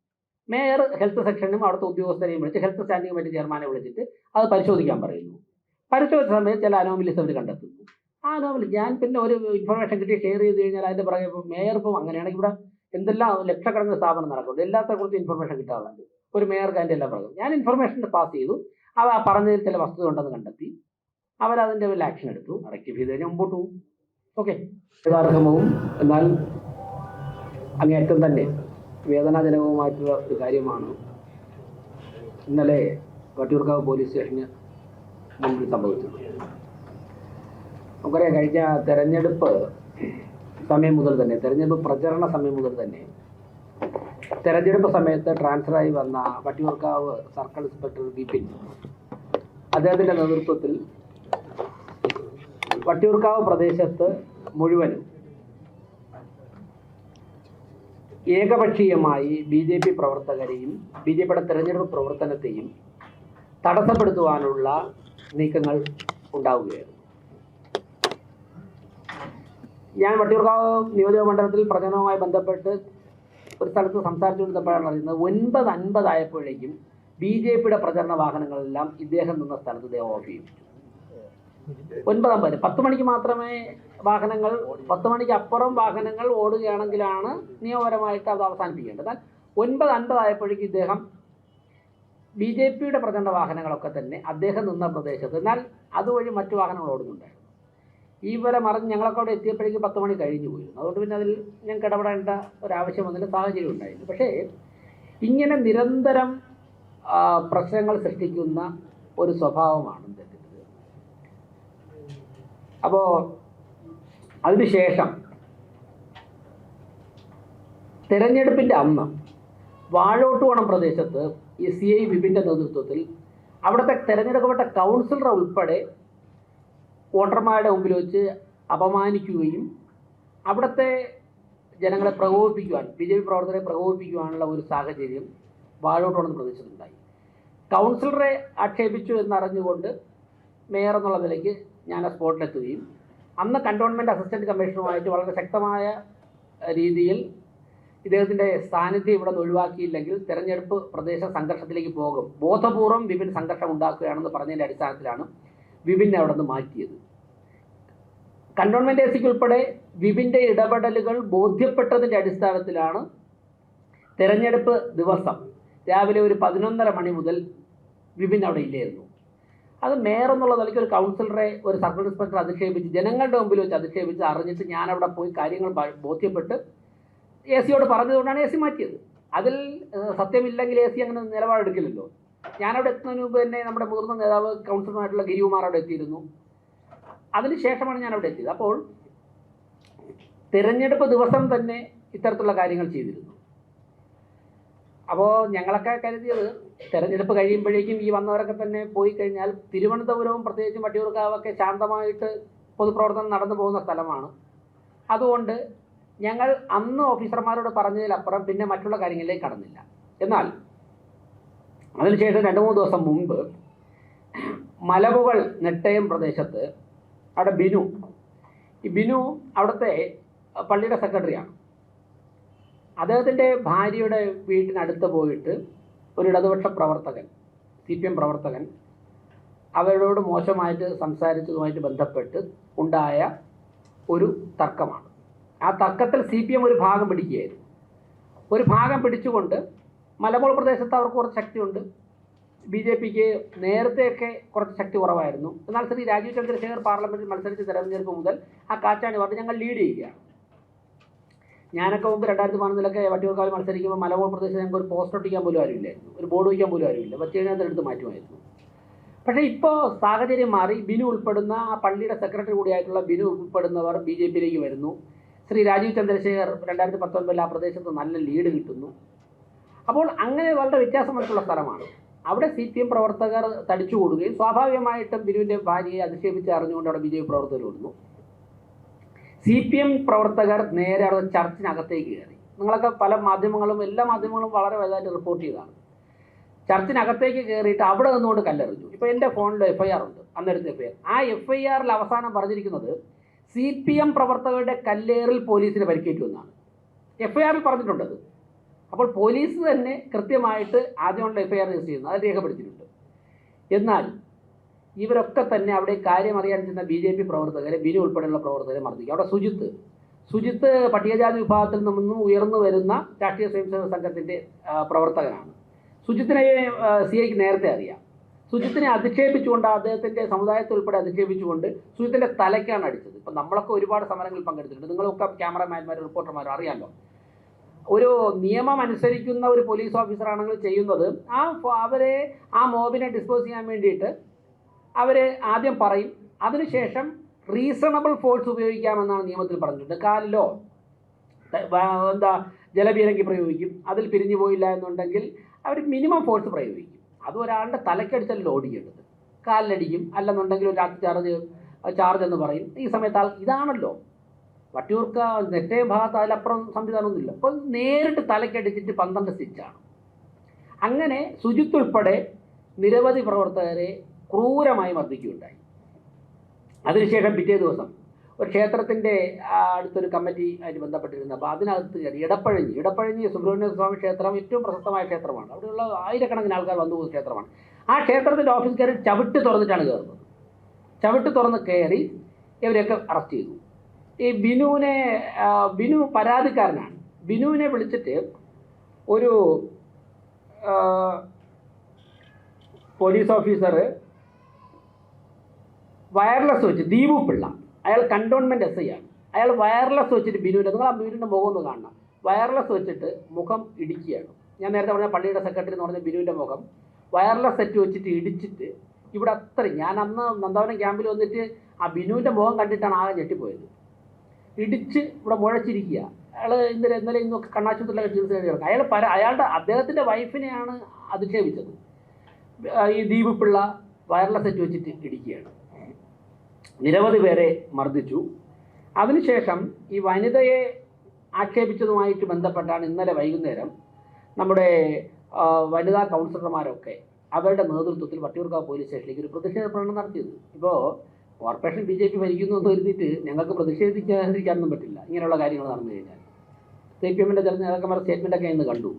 മേയർ ഹെൽത്ത് സെക്ഷനും അവിടുത്തെ ഉദ്യോഗസ്ഥരെയും വിളിച്ച് ഹെൽത്ത് സ്റ്റാൻഡിംഗ് കമ്മിറ്റി ചെയർമാനെ വിളിച്ചിട്ട് അത് പരിശോധിക്കാൻ പറയുന്നു. പരിശോധിച്ച സമയത്ത് ചില അനോമലീസ് അവർ കണ്ടെത്തുന്നു. ആ അനോമലി ഞാൻ പിന്നെ ഒരു ഇൻഫർമേഷൻ കിട്ടി ഷെയർ ചെയ്ത് കഴിഞ്ഞാൽ അതിൻ്റെ പുറകെ മേയർ ഇപ്പം അങ്ങനെയാണെങ്കിൽ ഇവിടെ എന്തെല്ലാം ലക്ഷക്കണക്കിന് സ്ഥാപനം നടക്കുന്നുണ്ട്, എല്ലാത്തെക്കുറിച്ച് ഇൻഫർമേഷൻ കിട്ടാറുണ്ട്. ഒരു മേയർക്ക് അതിൻ്റെ എല്ലാം പുറകെ ഞാൻ ഇൻഫർമേഷൻ പാസ് ചെയ്തു. അവ പറഞ്ഞതിൽ ചില വസ്തുത ഉണ്ടെന്ന് കണ്ടെത്തി. അവരതിൻ്റെ വലിയ ആക്ഷൻ എടുത്തു. റെക്ടിഫൈ ചെയ്ത് കഴിഞ്ഞാൽ മുമ്പോട്ട് പോകും. ഓക്കെ. യഥാർത്ഥമവും എന്നാൽ അങ്ങേയറ്റം തന്നെ വേദനാജനകവുമായിട്ടുള്ള ഒരു കാര്യമാണ് ഇന്നലെ വട്ടിയൂർക്കാവ് പോലീസ് സ്റ്റേഷന് മുമ്പിൽ സംഭവിച്ചത്. നമുക്കറിയാം, കഴിഞ്ഞ തെരഞ്ഞെടുപ്പ് സമയം മുതൽ തന്നെ, തെരഞ്ഞെടുപ്പ് പ്രചരണ സമയം മുതൽ തന്നെ തെരഞ്ഞെടുപ്പ് സമയത്ത് ട്രാൻസ്ഫറായി വന്ന വട്ടിയൂർക്കാവ് സർക്കിൾ ഇൻസ്പെക്ടർ ബിപിൻ, അദ്ദേഹത്തിൻ്റെ നേതൃത്വത്തിൽ വട്ടിയൂർക്കാവ് പ്രദേശത്ത് മുഴുവനും ഏകപക്ഷീയമായി ബി ജെ പി പ്രവർത്തകരെയും ബി ജെ പിയുടെ തെരഞ്ഞെടുപ്പ് പ്രവർത്തനത്തെയും തടസ്സപ്പെടുത്തുവാനുള്ള നീക്കങ്ങൾ ഉണ്ടാവുകയായിരുന്നു. ഞാൻ വട്ടിയൂർക്കാവ് നിയോജക മണ്ഡലത്തിൽ പ്രചരണവുമായി ബന്ധപ്പെട്ട് ഒരു സ്ഥലത്ത് സംസാരിച്ചുകൊണ്ടിരുന്നപ്പോഴാണ് അറിയുന്നത്, 9:50 ആയപ്പോഴേക്കും ബി ജെ പിയുടെ പ്രചരണ വാഹനങ്ങളെല്ലാം ഇദ്ദേഹം നിന്ന സ്ഥലത്ത് ഇദ്ദേഹം ഓഫ് ചെയ്യും. 9:50, 10 മണിക്ക് മാത്രമേ വാഹനങ്ങൾ, 10 മണിക്ക് അപ്പുറം വാഹനങ്ങൾ ഓടുകയാണെങ്കിലാണ് നിയമപരമായിട്ട് അത് അവസാനിപ്പിക്കേണ്ടത്. എന്നാൽ 9:50 ആയപ്പോഴേക്കും ഇദ്ദേഹം ബി ജെ പിയുടെ പ്രചരണ വാഹനങ്ങളൊക്കെ തന്നെ അദ്ദേഹം നിന്ന പ്രദേശത്ത്, എന്നാൽ അതുവഴി മറ്റു വാഹനങ്ങൾ ഓടുന്നുണ്ടായിരുന്നു. ഈ വരെ മറിഞ്ഞ് ഞങ്ങളൊക്കെ അവിടെ എത്തിയപ്പോഴേക്കും 10 മണി കഴിഞ്ഞു പോയിരുന്നു. അതുകൊണ്ട് പിന്നെ അതിൽ ഞങ്ങൾക്ക് ഇടപെടേണ്ട ഒരാവശ്യം വന്നിട്ട് സാഹചര്യം ഉണ്ടായിരുന്നു. പക്ഷേ ഇങ്ങനെ നിരന്തരം പ്രശ്നങ്ങൾ സൃഷ്ടിക്കുന്ന ഒരു സ്വഭാവമാണ് ഇദ്ദേഹത്തിൻ്റെ. അപ്പോൾ അതിനുശേഷം തെരഞ്ഞെടുപ്പിൻ്റെ അന്ന് വാഴോട്ടുകോണം പ്രദേശത്ത് ഈ CI വിപിൻ്റെ നേതൃത്വത്തിൽ അവിടുത്തെ തെരഞ്ഞെടുക്കപ്പെട്ട കൗൺസിലർ ഉൾപ്പെടെ വോട്ടർമാരുടെ മുമ്പിൽ വെച്ച് അപമാനിക്കുകയും അവിടുത്തെ ജനങ്ങളെ പ്രകോപിപ്പിക്കുവാൻ, BJP പ്രവർത്തകരെ പ്രകോപിപ്പിക്കുവാനുള്ള ഒരു സാഹചര്യം വാഴോട്ടുകോണം പ്രദേശത്തുണ്ടായി. കൗൺസിലറെ ആക്ഷേപിച്ചു എന്നറിഞ്ഞുകൊണ്ട് മേയർ എന്നുള്ള നിലയ്ക്ക് ഞാൻ ആ സ്പോട്ടിലെത്തുകയും അന്ന് കണ്ടോൺമെൻറ്റ് അസിസ്റ്റൻറ്റ് കമ്മീഷണറുമായിട്ട് വളരെ ശക്തമായ രീതിയിൽ ഇദ്ദേഹത്തിൻ്റെ സാന്നിധ്യം ഇവിടെ നിന്ന് ഒഴിവാക്കിയില്ലെങ്കിൽ തെരഞ്ഞെടുപ്പ് പ്രദേശ സംഘർഷത്തിലേക്ക് പോകും, ബോധപൂർവം വിപിൻ സംഘർഷം ഉണ്ടാക്കുകയാണെന്ന് പറഞ്ഞതിൻ്റെ അടിസ്ഥാനത്തിലാണ് വിപിനെ അവിടെ നിന്ന് മാറ്റിയത്. കണ്ടോൺമെൻറ്റ് ACക്ക് ഉൾപ്പെടെ വിപിൻ്റെ ഇടപെടലുകൾ ബോധ്യപ്പെട്ടതിൻ്റെ അടിസ്ഥാനത്തിലാണ് തെരഞ്ഞെടുപ്പ് ദിവസം രാവിലെ ഒരു 11:30 മണി മുതൽ വിപിൻ അവിടെ ഇല്ലായിരുന്നു. അത് മേയർ എന്നുള്ള നിലയ്ക്ക് ഒരു കൗൺസിലറെ, ഒരു സർക്കിൾ ഇൻസ്പെക്ടർ അധിക്ഷേപിച്ച് ജനങ്ങളുടെ മുമ്പിൽ വെച്ച് അധിക്ഷേപിച്ച് അറിഞ്ഞിട്ട് ഞാനവിടെ പോയി കാര്യങ്ങൾ ബോധ്യപ്പെട്ട് ACയോട് പറഞ്ഞതുകൊണ്ടാണ് AC മാറ്റിയത്. അതിൽ സത്യമില്ലെങ്കിൽ AC അങ്ങനെ നിലപാടെടുക്കില്ലല്ലോ. ഞാനവിടെ എത്തുന്നതിന് മുമ്പ് തന്നെ നമ്മുടെ മുതിർന്ന നേതാവ് കൗൺസിലറുമായിട്ടുള്ള ഗിരികുമാർ അവിടെ എത്തിയിരുന്നു. അതിനുശേഷമാണ് ഞാനവിടെ എത്തിയത്. അപ്പോൾ തിരഞ്ഞെടുപ്പ് ദിവസം തന്നെ ഇത്തരത്തിലുള്ള കാര്യങ്ങൾ ചെയ്തിരുന്നു. അപ്പോൾ ഞങ്ങളൊക്കെ കരുതിയത് തെരഞ്ഞെടുപ്പ് കഴിയുമ്പോഴേക്കും ഈ വന്നവരൊക്കെ തന്നെ പോയി കഴിഞ്ഞാൽ തിരുവനന്തപുരവും പ്രത്യേകിച്ചും വട്ടിയൂർക്കാവൊക്കെ ശാന്തമായിട്ട് പൊതുപ്രവർത്തനം നടന്നു പോകുന്ന സ്ഥലമാണ്. അതുകൊണ്ട് ഞങ്ങൾ അന്ന് ഓഫീസർമാരോട് പറഞ്ഞതിലപ്പുറം പിന്നെ മറ്റുള്ള കാര്യങ്ങളിലേക്ക് കടന്നില്ല. എന്നാൽ അതിനുശേഷം 2-3 ദിവസം മുമ്പ് മലമുകൾ നെട്ടയം പ്രദേശത്ത് അവിടെ ബിനു അവിടുത്തെ പള്ളിയുടെ സെക്രട്ടറിയാണ്. അദ്ദേഹത്തിൻ്റെ ഭാര്യയുടെ വീട്ടിനടുത്ത് പോയിട്ട് ഒരു ഇടതുപക്ഷ പ്രവർത്തകൻ, CPM പ്രവർത്തകൻ അവരോട് മോശമായിട്ട് സംസാരിച്ചതുമായിട്ട് ബന്ധപ്പെട്ട് ഉണ്ടായ ഒരു തർക്കമാണ്. ആ തർക്കത്തിൽ CPM ഒരു ഭാഗം പിടിക്കുകയായിരുന്നു. ഒരു ഭാഗം പിടിച്ചുകൊണ്ട് മലമുകൾ പ്രദേശത്ത് അവർക്ക് കുറച്ച് ശക്തിയുണ്ട്, BJPക്ക് നേരത്തെയൊക്കെ കുറച്ച് ശക്തി കുറവായിരുന്നു. എന്നാൽ ശ്രീ രാജീവ് ചന്ദ്രശേഖർ പാർലമെൻറ്റിൽ മത്സരിച്ച് തെരഞ്ഞെടുപ്പ് മുതൽ ആ കാറ്റാണി പറഞ്ഞ് ഞങ്ങൾ ലീഡ് ചെയ്യുകയാണ്. ഞാനൊക്കെ മുമ്പ് 2013-ലൊക്കെ വട്ടിയൂർക്കാവിൽ മത്സരിക്കുമ്പോൾ മലമുകൾ പ്രദേശത്ത് ഞങ്ങൾക്ക് ഒരു പോസ്റ്റ് ഒട്ടിക്കാൻ പോലും ആരുമില്ലായിരുന്നു, ഒരു ബോർഡ് വയ്ക്കാൻ പോലും ആരുമില്ല, വെച്ച് കഴിഞ്ഞാൽ അതെടുത്ത് മാറ്റുമായിരുന്നു. പക്ഷേ ഇപ്പോൾ സാഹചര്യം മാറി. ബിനു ഉൾപ്പെടുന്ന ആ പള്ളിയുടെ സെക്രട്ടറി കൂടിയായിട്ടുള്ള ബിനു ഉൾപ്പെടുന്നവർ BJPയിലേക്ക് വരുന്നു. ശ്രീ രാജീവ് ചന്ദ്രശേഖർ 2019 ആ പ്രദേശത്ത് നല്ല ലീഡ് കിട്ടുന്നു. അപ്പോൾ അങ്ങനെ വളരെ വ്യത്യാസമായിട്ടുള്ള സ്ഥലമാണ്. അവിടെ CPM പ്രവർത്തകർ തടിച്ചുകൂടുകയും സ്വാഭാവികമായിട്ടും ബിനുവിൻ്റെ ഭാര്യയെ അധിക്ഷേപിച്ച് അറിഞ്ഞുകൊണ്ട് അവിടെ BJP പ്രവർത്തകർ വരുന്നു. CPM പ്രവർത്തകർ നേരെ അവിടെ ചർച്ചിനകത്തേക്ക് കയറി. നിങ്ങളൊക്കെ പല മാധ്യമങ്ങളും എല്ലാ മാധ്യമങ്ങളും വളരെ വലുതായിട്ട് റിപ്പോർട്ട് ചെയ്തതാണ്. ചർച്ചിനകത്തേക്ക് കയറിയിട്ട് അവിടെ നിന്നുകൊണ്ട് കല്ലെറിഞ്ഞു. ഇപ്പോൾ എൻ്റെ ഫോണിൽ FIR ഉണ്ട്, അന്നെടുത്ത FIR. ആ FIRൽ അവസാനം പറഞ്ഞിരിക്കുന്നത് CPM പ്രവർത്തകരുടെ കല്ലേറിൽ പോലീസിന് പരിക്കേറ്റു എന്നാണ് FIRൽ പറഞ്ഞിട്ടുണ്ടത്. അപ്പോൾ പോലീസ് തന്നെ കൃത്യമായിട്ട് ആദ്യമുള്ള FIR രജിസ്റ്റർ ചെയ്യുന്നത്, അത് രേഖപ്പെടുത്തിയിട്ടുണ്ട്. എന്നാൽ ഇവരൊക്കെ തന്നെ അവിടെ കാര്യം അറിയാൻ ചെന്ന BJP പ്രവർത്തകരെ, ബിനു ഉൾപ്പെടെയുള്ള പ്രവർത്തകരെ മർദ്ദിക്കും. അവിടെ സുജിത്ത് പട്ടികജാതി വിഭാഗത്തിൽ നിന്നും ഉയർന്നു വരുന്ന രാഷ്ട്രീയ സ്വയംസേവക സംഘത്തിൻ്റെ പ്രവർത്തകനാണ്. സുജിത്തിനെ CIക്ക് നേരത്തെ അറിയാം. സുജിത്തിനെ അധിക്ഷേപിച്ചുകൊണ്ട്, അദ്ദേഹത്തിൻ്റെ സമുദായത്തെ ഉൾപ്പെടെ അധിക്ഷേപിച്ചുകൊണ്ട് സുജിത്തിൻ്റെ തലയ്ക്കാണ് അടിച്ചത്. ഇപ്പം നമ്മളൊക്കെ ഒരുപാട് സമരങ്ങളിൽ പങ്കെടുത്തിട്ടുണ്ട്. നിങ്ങളൊക്കെ ക്യാമറമാൻമാരും റിപ്പോർട്ടർമാരും അറിയാമല്ലോ. ഒരു നിയമം അനുസരിക്കുന്ന ഒരു പോലീസ് ഓഫീസറാണെങ്കിൽ ചെയ്യുന്നത് അവരെ ആ മോബിനെ ഡിസ്പോസ് ചെയ്യാൻ വേണ്ടിയിട്ട് അവർ ആദ്യം പറയും, അതിനുശേഷം റീസണബിൾ ഫോഴ്സ് ഉപയോഗിക്കാമെന്നാണ് നിയമത്തിൽ പറഞ്ഞിട്ടുണ്ട്. കാലിലോ ജലപീരങ്കി പ്രയോഗിക്കും. അതിൽ പിരിഞ്ഞു പോയില്ല എന്നുണ്ടെങ്കിൽ അവർ മിനിമം ഫോഴ്സ് പ്രയോഗിക്കും. അത് ഒരാളുടെ തലക്കടിച്ചല്ല ഓടിക്കേണ്ടത്, കാലിലടിക്കും. അല്ലെന്നുണ്ടെങ്കിൽ ഒരു ചാർജ് എന്ന് പറയും. ഈ സമയത്ത് ഇതാണല്ലോ വട്ടിയൂർക്ക നെറ്റേ ഭാഗത്ത്, അതിലപ്പുറം സംവിധാനമൊന്നുമില്ല. അപ്പോൾ നേരിട്ട് തലക്കടിച്ചിട്ട് 12 സ്റ്റിച്ചാണ്. അങ്ങനെ സുജിത്ത് ഉൾപ്പെടെ നിരവധി പ്രവർത്തകരെ ക്രൂരമായി മർദ്ദിക്കുകയുണ്ടായി. അതിനുശേഷം പിറ്റേ ദിവസം ഒരു ക്ഷേത്രത്തിൻ്റെ അടുത്തൊരു കമ്മിറ്റി ആയിട്ട് ബന്ധപ്പെട്ടിരുന്നു. അപ്പോൾ അതിനകത്ത് കയറി ഇടപ്പഴഞ്ഞി സുബ്രഹ്മണ്യ സ്വാമി ക്ഷേത്രം ഏറ്റവും പ്രശസ്തമായ ക്ഷേത്രമാണ്. അവിടെയുള്ള ആയിരക്കണക്കിന് ആൾക്കാർ വന്നു പോകുന്ന ക്ഷേത്രമാണ്. ആ ക്ഷേത്രത്തിൻ്റെ ഓഫീസ് കയറി ചവിട്ട് തുറന്നിട്ടാണ് കയറുന്നത്. ചവിട്ട് തുറന്ന് കയറി ഇവരെയൊക്കെ അറസ്റ്റ് ചെയ്തു. ഈ ബിനു പരാതിക്കാരനാണ്. ബിനുവിനെ വിളിച്ചിട്ട് ഒരു പോലീസ് ഓഫീസർ വയർലെസ് വെച്ച്, ദീപു പിള്ള, അയാൾ കണ്ടോൺമെൻറ്റ് SI ആണ്. അയാൾ വയർലെസ് വെച്ചിട്ട് നിങ്ങൾ ആ ബിനുവിൻ്റെ മുഖം ഒന്ന് കാണണം. വയർലെസ് വെച്ചിട്ട് മുഖം ഇടിക്കുകയാണ്. ഞാൻ നേരത്തെ പറഞ്ഞ പള്ളിയുടെ സെക്രട്ടറി എന്ന് പറഞ്ഞ ബിനുവിൻ്റെ മുഖം വയർലെസ് സെറ്റ് വെച്ചിട്ട് ഇടിച്ചിട്ട് ഇവിടെ ഞാൻ അന്ന് നന്ദവനം ക്യാമ്പിൽ വന്നിട്ട് ആ ബിനുവിൻ്റെ മുഖം കണ്ടിട്ടാണ് ആകെ ഞെട്ടിപ്പോയത്. ഇടിച്ച് ഇവിടെ മുഴച്ചിരിക്കുക. അയാൾ ഇന്നലെ ഇന്നൊക്കെ കണ്ണാശുപത്രിയിലൊക്കെ ചികിത്സ കിടക്കുക. അദ്ദേഹത്തിൻ്റെ വൈഫിനെയാണ് അധിക്ഷേപിച്ചത്. ഈ ദീപു പിള്ള വയർലെസ് സെറ്റ് വെച്ചിട്ട് ഇടിക്കുകയാണ്. നിരവധി പേരെ മർദ്ദിച്ചു. അതിനുശേഷം ഈ വനിതയെ ആക്ഷേപിച്ചതുമായിട്ട് ബന്ധപ്പെട്ടാണ് ഇന്നലെ വൈകുന്നേരം നമ്മുടെ വനിതാ കൗൺസിലർമാരൊക്കെ അവരുടെ നേതൃത്വത്തിൽ വട്ടിയൂർക്കാവ് പോലീസ് സ്റ്റേഷനിലേക്ക് ഒരു പ്രതിഷേധ പ്രകടനം നടത്തിയത്. ഇപ്പോൾ കോർപ്പറേഷൻ BJP ഭരിക്കുന്നു എന്ന് കരുതിയിട്ട് ഞങ്ങൾക്ക് പ്രതിഷേധിക്കാനൊന്നും പറ്റില്ല. ഇങ്ങനെയുള്ള കാര്യങ്ങൾ നടന്നു കഴിഞ്ഞാൽ CPMൻ്റെ ചില നേതാക്കന്മാരുടെ സ്റ്റേറ്റ്മെൻറ്റൊക്കെ ഇന്ന് കണ്ടു.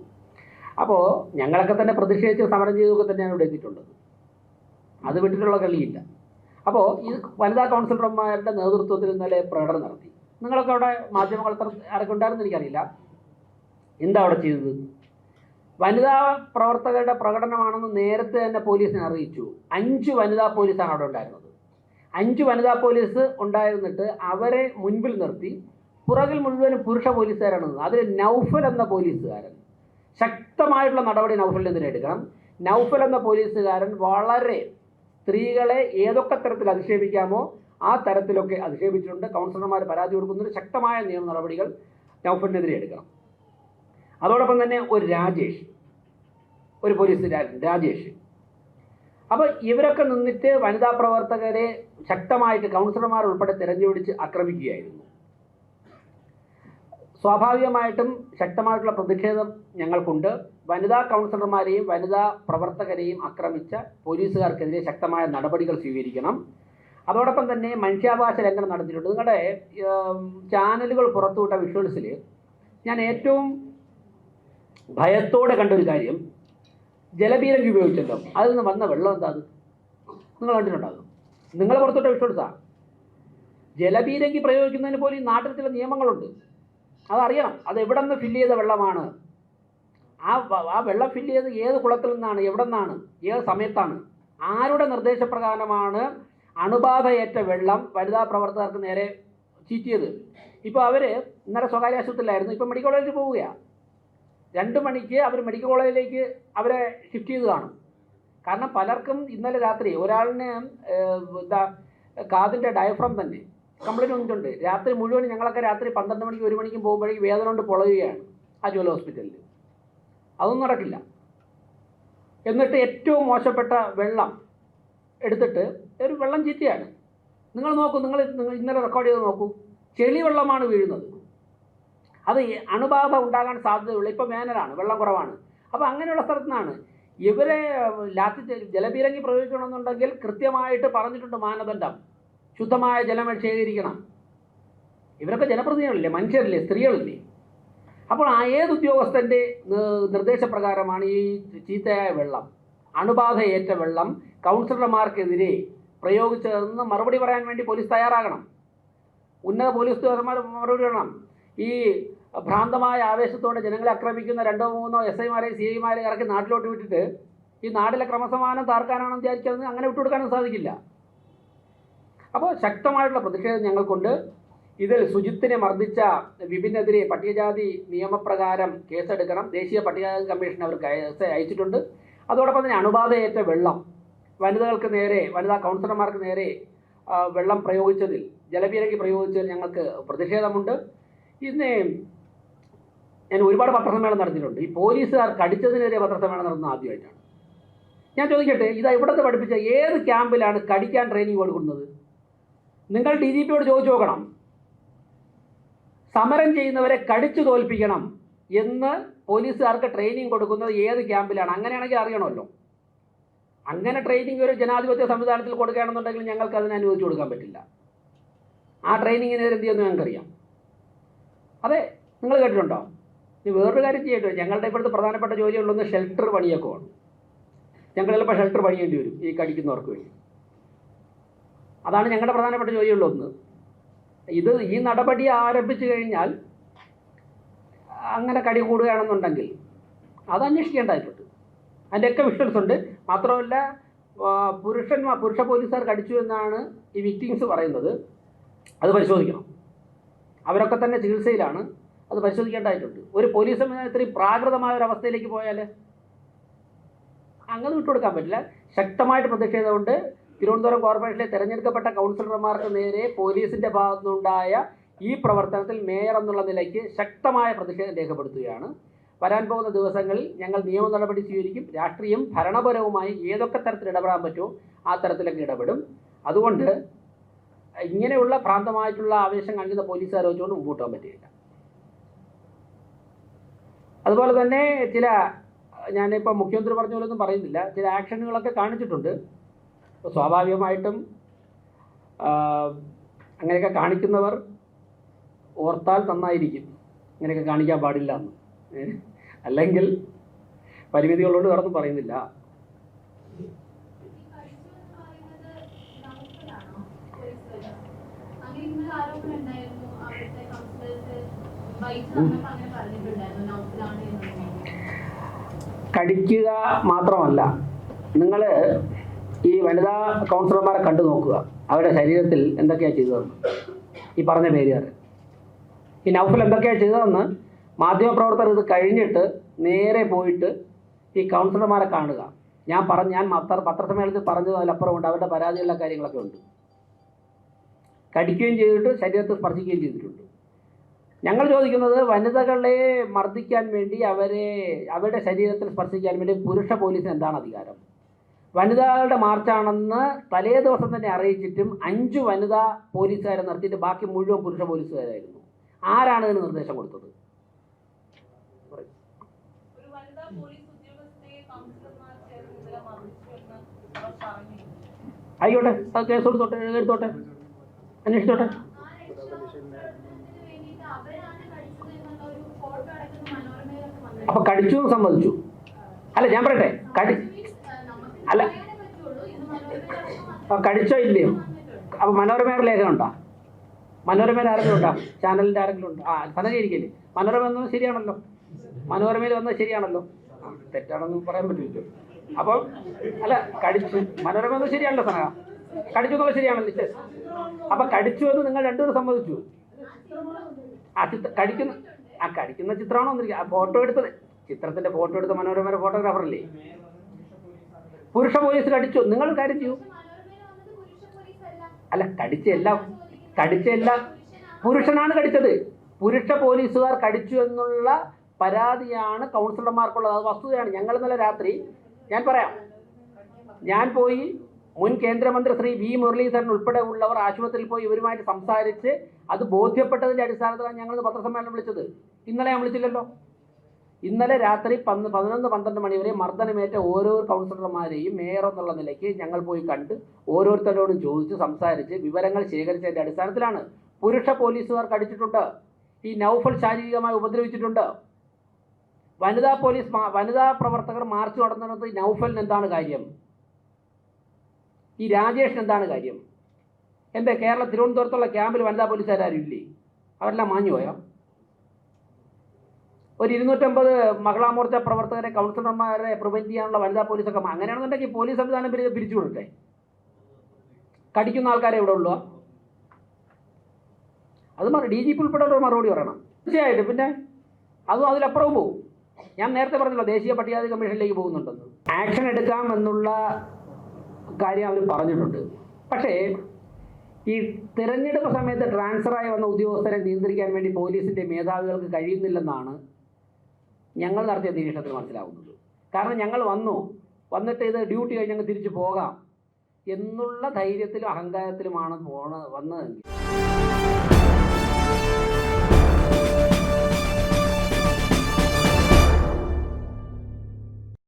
അപ്പോൾ ഞങ്ങളൊക്കെ തന്നെ പ്രതിഷേധിച്ച് സമരം ചെയ്തൊക്കെ തന്നെയാണ് ഇവിടെ എത്തിയിട്ടുള്ളത്. അത് വിട്ടിട്ടുള്ള കളിയില്ല. അപ്പോൾ ഈ വനിതാ കൗൺസിലർമാരുടെ നേതൃത്വത്തിൽ ഇന്നലെ പ്രകടനം നടത്തി. നിങ്ങളൊക്കെ അവിടെ മാധ്യമങ്ങൾ ആരൊക്കെ ഉണ്ടായിരുന്നെന്ന് എനിക്കറിയില്ല. എന്താ അവിടെ ചെയ്തത്? വനിതാ പ്രവർത്തകരുടെ പ്രകടനമാണെന്ന് നേരത്തെ തന്നെ പോലീസിനെ അറിയിച്ചു. 5 വനിതാ പോലീസാണ് അവിടെ ഉണ്ടായിരുന്നത്. 5 വനിതാ പോലീസ് ഉണ്ടായിരുന്നിട്ട് അവരെ മുൻപിൽ നിർത്തി പുറകിൽ മുഴുവനും പുരുഷ പോലീസുകാരാണ്. അതിൽ നൗഫൽ എന്ന പോലീസുകാരൻ, ശക്തമായിട്ടുള്ള നടപടി നൗഫലിനെതിരെ എടുക്കണം. നൗഫൽ എന്ന പോലീസുകാരൻ വളരെ സ്ത്രീകളെ ഏതൊക്കെ തരത്തിൽ അധിക്ഷേപിക്കാമോ ആ തരത്തിലൊക്കെ അധിക്ഷേപിച്ചിട്ടുണ്ട്. കൗൺസിലർമാർ പരാതി കൊടുക്കുന്നതിന് ശക്തമായ നിയമ നടപടികൾ നൗഫലിനെതിരെ എടുക്കണം. അതോടൊപ്പം തന്നെ ഒരു പോലീസ് രാജേഷ്. അപ്പോൾ ഇവരൊക്കെ നിന്നിട്ട് വനിതാ പ്രവർത്തകരെ ശക്തമായിട്ട് കൗൺസിലർമാർ ഉൾപ്പെടെ തിരഞ്ഞുപിടിച്ച് ആക്രമിക്കുകയായിരുന്നു. സ്വാഭാവികമായിട്ടും ശക്തമായിട്ടുള്ള പ്രതിഷേധം ഞങ്ങൾക്കുണ്ട്. വനിതാ കൗൺസിലർമാരെയും വനിതാ പ്രവർത്തകരെയും ആക്രമിച്ച പോലീസുകാർക്കെതിരെ ശക്തമായ നടപടികൾ സ്വീകരിക്കണം. അതോടൊപ്പം തന്നെ മനുഷ്യാവകാശ ലംഘനം നടത്തിയിട്ടുണ്ട്. നിങ്ങളുടെ ചാനലുകൾ പുറത്തുവിട്ട വിഷ്വൽസിൽ ഞാൻ ഏറ്റവും ഭയത്തോടെ കണ്ടൊരു കാര്യം, ജലപീരങ്കി ഉപയോഗിച്ചല്ലോ, അതിൽ നിന്ന് വന്ന വെള്ളം എന്താ? അത് നിങ്ങൾ കണ്ടിട്ടുണ്ടാകും. നിങ്ങൾ പുറത്തുവിട്ട വിഷ്വൽസാണ്. ജലപീരങ്കി പ്രയോഗിക്കുന്നതിന് പോലും ഈ നാട്ടിൽ ചില നിയമങ്ങളുണ്ട്, അതറിയണം. അത് എവിടെ നിന്ന് ഫില്ല് ചെയ്ത വെള്ളമാണ്, ആ വെള്ളം ഫില്ല് ചെയ്ത് ഏത് കുളത്തിൽ നിന്നാണ്, എവിടെ നിന്നാണ്, ഏത് സമയത്താണ്, ആരുടെ നിർദ്ദേശപ്രകാരമാണ് അണുബാധയേറ്റ വെള്ളം വനിതാ പ്രവർത്തകർക്ക് നേരെ ചീറ്റിയത്. ഇപ്പോൾ അവർ ഇന്നലെ സ്വകാര്യ ആശുപത്രിയിലായിരുന്നു, ഇപ്പോൾ മെഡിക്കൽ കോളേജിൽ പോവുകയാണ്. 2 മണിക്ക് അവർ മെഡിക്കൽ കോളേജിലേക്ക് അവരെ ഷിഫ്റ്റ് ചെയ്ത് കാണും. കാരണം പലർക്കും ഇന്നലെ രാത്രി ഒരാളിന് കാതിൻ്റെ ഡയഫ്രം തന്നെ കംപ്ലൈൻറ്റ് വന്നിട്ടുണ്ട്. രാത്രി മുഴുവൻ ഞങ്ങളൊക്കെ രാത്രി 12 മണിക്ക് 1 മണിക്കും പോകുമ്പോഴേക്കും വേദന കൊണ്ട് പൊളയുകയാണ് അജുവൽ ഹോസ്പിറ്റലിൽ. അതൊന്നും നടക്കില്ല. എന്നിട്ട് ഏറ്റവും മോശപ്പെട്ട വെള്ളം എടുത്തിട്ട് ഒരു വെള്ളം ചീത്തയാണ്. നിങ്ങൾ നോക്കൂ, നിങ്ങൾ ഇന്നലെ റെക്കോർഡ് ചെയ്ത് നോക്കൂ. ചെളിവെള്ളമാണ് വീഴുന്നത്. അത് അണുബാധ ഉണ്ടാകാൻ സാധ്യതയുള്ള, ഇപ്പോൾ വേനലാണ്, വെള്ളം കുറവാണ്. അപ്പോൾ അങ്ങനെയുള്ള സ്ഥലത്തു നിന്നാണ് ഇവരെ ജലപീരങ്കി പ്രയോഗിക്കണമെന്നുണ്ടെങ്കിൽ കൃത്യമായിട്ട് പറഞ്ഞിട്ടുണ്ട് മാനദണ്ഡം. ശുദ്ധമായ ജലം ശേഖരിക്കണം. ഇവരൊക്കെ ജനപ്രതിനിധികളില്ലേ, മനുഷ്യരില്ലേ, സ്ത്രീകളില്ലേ? അപ്പോൾ ആ ഏത് ഉദ്യോഗസ്ഥൻ്റെ നിർദ്ദേശപ്രകാരമാണ് ഈ ചീത്തയായ വെള്ളം, അണുബാധയേറ്റ വെള്ളം കൗൺസിലർമാർക്കെതിരെ പ്രയോഗിച്ചതെന്ന് മറുപടി പറയാൻ വേണ്ടി പോലീസ് തയ്യാറാകണം. ഉന്നത പോലീസ് ഉദ്യോഗസ്ഥന്മാർ മറുപടി പറയണം. ഈ ഭ്രാന്തമായ ആവേശത്തോടെ ജനങ്ങളെ ആക്രമിക്കുന്ന 2-3 SI-മാരെയും CI-മാരെയും ഇറക്കി നാട്ടിലോട്ട് വിട്ടിട്ട് ഈ നാട്ടിലെ ക്രമസമാധാനം താർക്കാനാണെന്ന് വിചാരിക്കുന്നത് അങ്ങനെ വിട്ടുകൊടുക്കാനും സാധിക്കില്ല. അപ്പോൾ ശക്തമായിട്ടുള്ള പ്രതിഷേധം ഞങ്ങൾക്കുണ്ട്. ഇതിൽ സുജിത്തിനെ മർദ്ദിച്ച വിപിനെതിരെ പട്ടികജാതി നിയമപ്രകാരം കേസെടുക്കണം. ദേശീയ പട്ടികജാതി കമ്മീഷൻ അവർ കേസ് അയച്ചിട്ടുണ്ട്. അതോടൊപ്പം തന്നെ അണുബാധയേറ്റ വെള്ളം വനിതകൾക്ക് നേരെ, വനിതാ കൗൺസിലർമാർക്ക് നേരെ വെള്ളം പ്രയോഗിച്ചതിൽ, ജലപീരങ്കി പ്രയോഗിച്ചതിൽ ഞങ്ങൾക്ക് പ്രതിഷേധമുണ്ട്. ഇന്ന് ഞാൻ ഒരുപാട് പത്രസമ്മേളനം നടത്തിയിട്ടുണ്ട്. ഈ പോലീസുകാർ കടിച്ചതിനെതിരെ പത്രസമ്മേളനം നടത്തുന്നത് ആദ്യമായിട്ടാണ്. ഞാൻ ചോദിക്കട്ടെ, ഇത് എവിടുത്തെ പഠിപ്പിച്ച ഏത് ക്യാമ്പിലാണ് കടിക്കാൻ ട്രെയിനിങ് കൊടുക്കുന്നത്? നിങ്ങൾ DGPയോട് ചോദിച്ചു നോക്കണം. സമരം ചെയ്യുന്നവരെ കടിച്ചു തോൽപ്പിക്കണം എന്ന് പോലീസുകാർക്ക് ട്രെയിനിങ് കൊടുക്കുന്നത് ഏത് ക്യാമ്പിലാണ്? അങ്ങനെയാണെങ്കിൽ അറിയണമല്ലോ. അങ്ങനെ ട്രെയിനിങ് ഒരു ജനാധിപത്യ സംവിധാനത്തിൽ കൊടുക്കുകയാണെന്നുണ്ടെങ്കിൽ ഞങ്ങൾക്ക് അതിന് അനുവദിച്ചു കൊടുക്കാൻ പറ്റില്ല. ആ ട്രെയിനിങ്ങിനെതിരെ എന്ത് ചെയ്യുമെന്ന് ഞങ്ങൾക്കറിയാം. അതെ, നിങ്ങൾ കേട്ടിട്ടുണ്ടോ? ഇനി വേറൊരു കാര്യം ചെയ്യട്ടോ, ഞങ്ങളുടെ ഇപ്പോഴത്തെ പ്രധാനപ്പെട്ട ജോലിയുള്ളൊന്ന് ഷെൽട്ടർ പണിയൊക്കെ വേണം. ഞങ്ങൾ ചിലപ്പോൾ ഷെൽട്ടർ പണിയേണ്ടി വരും ഈ കടിക്കുന്നവർക്ക് വേണ്ടി. അതാണ് ഞങ്ങളുടെ പ്രധാനപ്പെട്ട ജോലിയുള്ളൊന്ന്. ഈ നടപടി ആരംഭിച്ചു കഴിഞ്ഞാൽ അങ്ങനെ കടി കൂടുകയാണെന്നുണ്ടെങ്കിൽ അത് അന്വേഷിക്കേണ്ടതായിട്ടുണ്ട്. അതിൻ്റെയൊക്കെ വിഷ്വൽസ് ഉണ്ട്. മാത്രമല്ല പുരുഷ പോലീസുകാർ കടിച്ചു എന്നാണ് ഈ വിക്ടിംസ് പറയുന്നത്. അത് പരിശോധിക്കണം. അവരൊക്കെ തന്നെ ചികിത്സയിലാണ്. അത് പരിശോധിക്കേണ്ടതായിട്ടുണ്ട്. ഒരു പോലീസ് സംവിധാനം ഇത്രയും പ്രാകൃതമായ ഒരു അവസ്ഥയിലേക്ക് പോയാൽ അങ്ങനെ വിട്ടുകൊടുക്കാൻ പറ്റില്ല. ശക്തമായിട്ട് പ്രതിഷേധമുണ്ട്. തിരുവനന്തപുരം കോർപ്പറേഷനിലെ തിരഞ്ഞെടുക്കപ്പെട്ട കൗൺസിലർമാർക്ക് നേരെ പോലീസിൻ്റെ ഭാഗത്തുനിന്നുണ്ടായ ഈ പ്രവർത്തനത്തിൽ മേയർ എന്നുള്ള നിലയ്ക്ക് ശക്തമായ പ്രതിഷേധം രേഖപ്പെടുത്തുകയാണ്. വരാൻ പോകുന്ന ദിവസങ്ങളിൽ ഞങ്ങൾ നിയമ നടപടി സ്വീകരിക്കും. രാഷ്ട്രീയം ഭരണപരവുമായി ഏതൊക്കെ തരത്തിൽ ഇടപെടാൻ പറ്റുമോ ആ തരത്തിലൊക്കെ ഇടപെടും. അതുകൊണ്ട് ഇങ്ങനെയുള്ള ഭ്രാന്തമായിട്ടുള്ള ആവേശം കാണിക്കുന്ന പോലീസുകാരെ വെച്ചുകൊണ്ട് മുമ്പോട്ട് പോകാൻ പറ്റില്ല. അതുപോലെ തന്നെ ഞാനിപ്പോൾ മുഖ്യമന്ത്രി പറഞ്ഞ പോലൊന്നും പറയുന്നില്ല, ചില ആക്ഷനുകളൊക്കെ കാണിച്ചിട്ടുണ്ട്. സ്വാഭാവികമായിട്ടും അങ്ങനെയൊക്കെ കാണിക്കുന്നവർ ഓർത്താൽ നന്നായിരിക്കും. ഇങ്ങനെയൊക്കെ കാണിക്കാൻ പാടില്ല എന്ന്. അല്ലെങ്കിൽ പരിമിതികളോട് വേറൊന്നും പറയുന്നില്ല. കടിക്കുക മാത്രമല്ല, നിങ്ങൾ ഈ വനിതാ കൗൺസിലർമാരെ കണ്ടു നോക്കുക. അവരുടെ ശരീരത്തിൽ എന്തൊക്കെയാണ് ചെയ്തതെന്ന് ഈ പറഞ്ഞ പേരുകാർ, ഈ നൗഫൽ എന്തൊക്കെയാണ് ചെയ്തതെന്ന് മാധ്യമപ്രവർത്തകർ ഇത് കഴിഞ്ഞിട്ട് നേരെ പോയിട്ട് ഈ കൗൺസിലർമാരെ കാണുക. ഞാൻ പത്രസമ്മേളനത്തിൽ പറഞ്ഞത് അതിലപ്പുറമുണ്ട്. അവരുടെ പരാതിയുള്ള കാര്യങ്ങളൊക്കെ ഉണ്ട്. കടിക്കുകയും ചെയ്തിട്ട് ശരീരത്തിൽ സ്പർശിക്കുകയും ചെയ്തിട്ടുണ്ട്. ഞങ്ങൾ ചോദിക്കുന്നത്, വനിതകളെ മർദ്ദിക്കാൻ വേണ്ടി അവരുടെ ശരീരത്തിൽ സ്പർശിക്കാൻ വേണ്ടി പുരുഷ പോലീസിന് എന്താണ് അധികാരം? വനിതകളുടെ മാർച്ചാണെന്ന് തലേ ദിവസം തന്നെ അറിയിച്ചിട്ടും 5 വനിതാ പോലീസുകാരെ നിർത്തിയിട്ട് ബാക്കി മുഴുവൻ പുരുഷ പോലീസുകാരായിരുന്നു. ആരാണ് ഇതിന് നിർദ്ദേശം കൊടുത്തത്? ആയിക്കോട്ടെ, അത് കേസ് കൊടുത്തോട്ടെ, എടുത്തോട്ടെ, അന്വേഷിച്ചോട്ടെ. അപ്പൊ കടിച്ചു എന്ന് സമ്മതിച്ചു. അല്ല, ഞാൻ പറയട്ടെ, അല്ല കടിച്ചോ ഇല്ലയോ? അപ്പൊ മനോരമയുടെ ലേഖനം ഉണ്ടോ? മനോരമയിൽ ആരെങ്കിലും ഉണ്ടോ? ചാനലിൻ്റെ ആരെങ്കിലും ഉണ്ടോ? സഹകരിക്കില്ലേ? മനോരമ എന്നത് ശരിയാണല്ലോ, മനോരമയിൽ വന്നത് ശരിയാണല്ലോ. തെറ്റാണെന്ന് പറയാൻ പറ്റില്ല. അപ്പം അല്ല, കടിച്ചു മനോരമ എന്നത് ശരിയാണല്ലോ. സനക കടിച്ചു എന്നുള്ളത് ശരിയാണല്ലോ. അപ്പൊ കടിച്ചു എന്ന് നിങ്ങൾ രണ്ടുപേരും സമ്മതിച്ചു. കടിക്കുന്ന ചിത്രമാണോ വന്നിരിക്കുക? ഫോട്ടോ എടുത്തത്, ചിത്രത്തിന്റെ ഫോട്ടോ എടുത്ത മനോരമയുടെ ഫോട്ടോഗ്രാഫറല്ലേ? പുരുഷ പോലീസ് കടിച്ചു. നിങ്ങൾ കാര്യം ചെയ്യൂ. അല്ല, കടിച്ചല്ല പുരുഷനാണ് കടിച്ചത്. പുരുഷ പോലീസുകാർ കടിച്ചു എന്നുള്ള പരാതിയാണ് കൗൺസിലർമാർക്കുള്ളത്. അത് വസ്തുതയാണ്. ഞങ്ങൾ ഇന്നലെ രാത്രി, ഞാൻ പറയാം, ഞാൻ പോയി മുൻ കേന്ദ്രമന്ത്രി ശ്രീ വി മുരളീധരൻ ഉൾപ്പെടെ ഉള്ളവർ ആശുപത്രിയിൽ പോയി ഇവരുമായിട്ട് സംസാരിച്ച് അത് ബോധ്യപ്പെട്ടതിൻ്റെ അടിസ്ഥാനത്തിലാണ് ഞങ്ങൾ പത്രസമ്മേളനം വിളിച്ചത്. ഇന്നലെ ഞാൻ വിളിച്ചില്ലല്ലോ. ഇന്നലെ രാത്രി 11-12 മണി വരെ മർദ്ദനമേറ്റ ഓരോ കൗൺസിലർമാരെയും മേയർ എന്നുള്ള നിലയ്ക്ക് ഞങ്ങൾ പോയി കണ്ട് ഓരോരുത്തരോടും ചോദിച്ച് സംസാരിച്ച് വിവരങ്ങൾ ശേഖരിച്ചതിൻ്റെ അടിസ്ഥാനത്തിലാണ്. പുരുഷ പോലീസുകാർ കടിച്ചിട്ടുണ്ട്. ഈ നൗഫൽ ശാരീരികമായി ഉപദ്രവിച്ചിട്ടുണ്ട്. വനിതാ പ്രവർത്തകർ മാർച്ച് നടത്തുന്നത് നൗഫലിന് എന്താണ് കാര്യം? ഈ രാജേഷിന് എന്താണ് കാര്യം? എന്താ തിരുവനന്തപുരത്തുള്ള ക്യാമ്പിൽ വനിതാ പോലീസുകാരും ഇല്ലേ? അവരെല്ലാം മാഞ്ഞു പോയോ? ഒരു 250 മഹിളാ മോർച്ച പ്രവർത്തകരെ കൗൺസിലർമാരെ പ്രിവെന്റ് ചെയ്യാനുള്ള വനിതാ പോലീസൊക്കെ അങ്ങനെയാണെന്നുണ്ടെങ്കിൽ പോലീസ് സംവിധാനം പിരിച്ചു കൊടുക്കട്ടെ. കടിക്കുന്ന ആൾക്കാരെ ഇവിടെ ഉള്ളൂ. അത് DGP ഉൾപ്പെടെ മറുപടി പറയണം തീർച്ചയായിട്ടും. പിന്നെ അതും അതിലപ്പുറവും പോകും. ഞാൻ നേരത്തെ പറഞ്ഞല്ലോ ദേശീയ പട്ടികജാതി കമ്മീഷനിലേക്ക് പോകുന്നുണ്ടെന്ന്. ആക്ഷൻ എടുക്കാം എന്നുള്ള കാര്യം അവർ പറഞ്ഞിട്ടുണ്ട്. പക്ഷേ ഈ തിരഞ്ഞെടുപ്പ് സമയത്ത് ട്രാൻസ്ഫറായി വന്ന ഉദ്യോഗസ്ഥരെ നിയന്ത്രിക്കാൻ വേണ്ടി പോലീസിൻ്റെ മേധാവികൾക്ക് കഴിയുന്നില്ലെന്നാണ് ഞങ്ങൾ നടത്തിയ നിരീക്ഷണത്തിൽ മനസ്സിലാവുന്നത്. കാരണം ഞങ്ങൾ വന്നിട്ട് ഇത് ഡ്യൂട്ടി കഴിഞ്ഞ് ഞങ്ങൾ തിരിച്ചു പോകാം എന്നുള്ള ധൈര്യത്തിലും അഹങ്കാരത്തിലുമാണ് വന്നതെങ്കിൽ